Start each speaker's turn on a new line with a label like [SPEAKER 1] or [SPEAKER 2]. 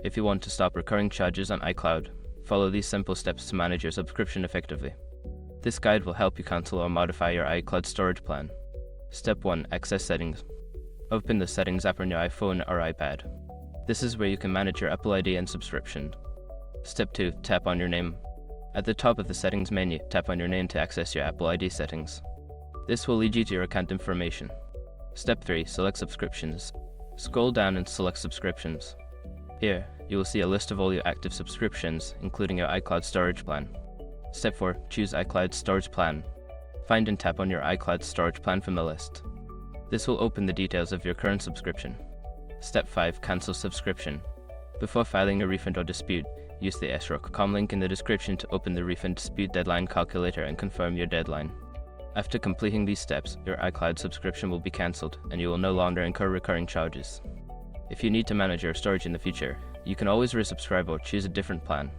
[SPEAKER 1] If you want to stop recurring charges on iCloud, follow these simple steps to manage your subscription effectively. This guide will help you cancel or modify your iCloud storage plan. Step 1. Access Settings. Open the Settings app on your iPhone or iPad. This is where you can manage your Apple ID and subscription. Step 2. Tap on your name. At the top of the Settings menu, tap on your name to access your Apple ID settings. This will lead you to your account information. Step 3. Select Subscriptions. Scroll down and select Subscriptions. Here, you will see a list of all your active subscriptions, including your iCloud storage plan. Step 4. Choose iCloud storage plan. Find and tap on your iCloud storage plan from the list. This will open the details of your current subscription. Step 5. Cancel subscription. Before filing a refund or dispute, use the sroc.com link in the description to open the refund dispute deadline calculator and confirm your deadline. After completing these steps, your iCloud subscription will be cancelled and you will no longer incur recurring charges. If you need to manage your storage in the future, you can always resubscribe or choose a different plan.